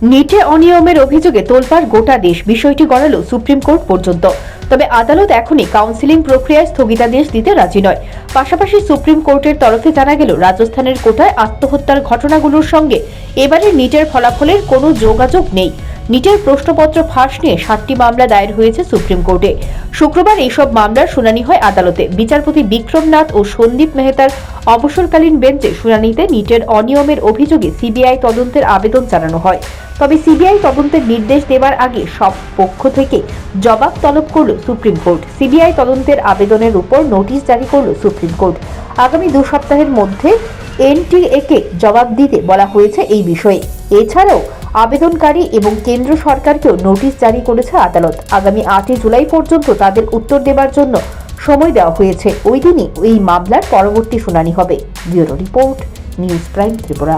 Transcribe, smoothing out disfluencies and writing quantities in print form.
নিটে অনিয়মের অভিযোগে তোলপাড় গোটা দেশ। বিষয়টি গড়ালো সুপ্রিম কোর্ট পর্যন্ত। তবে আদালত এখনই কাউন্সিলিং প্রক্রিয়ায় স্থগিতাদেশ দিতে রাজি নয়। পাশাপাশি সুপ্রিম কোর্টের তরফে জানা গেল, রাজস্থানের কোটায় আত্মহত্যার ঘটনাগুলোর সঙ্গে এবারের নিটের ফলাফলের কোনো যোগাযোগ নেই। নিটের প্রশ্নপত্র ফাঁস নিয়ে 7টি মামলা দায়ের হয়েছে সুপ্রিম কোর্টে। শুক্রবার এইসব মামলার শুনানি হয় আদালতে। বিচারপতি বিক্রম নাথ ও সন্দীপ মেহতার অবসরকালীন বেঞ্চে শুনানিতে নিটের অনিয়মের অভিযোগে সিবিআই তদন্তের আবেদন জানানো হয়। তবে সিবিআই তদন্তের নির্দেশ দেওয়ার আগে সব পক্ষ থেকে জবাব তলব করল সুপ্রিম কোর্ট। সিবিআই তদন্তের আবেদনের উপর নোটিশ জারি করল সুপ্রিম কোর্ট। আগামী 2 সপ্তাহের মধ্যে এনটিএ-কে জবাব দিতে বলা হয়েছে এই বিষয়ে। এছাড়াও আবেদনকারী এবং কেন্দ্র সরকারকেও নোটিশ জারি করেছে আদালত। আগামী 8 জুলাই পর্যন্ত তাদের উত্তর দেওয়ার জন্য সময় দেওয়া হয়েছে। ওই দিনই এই মামলার পরবর্তী শুনানি হবে। Bureau report, news prime Tripura.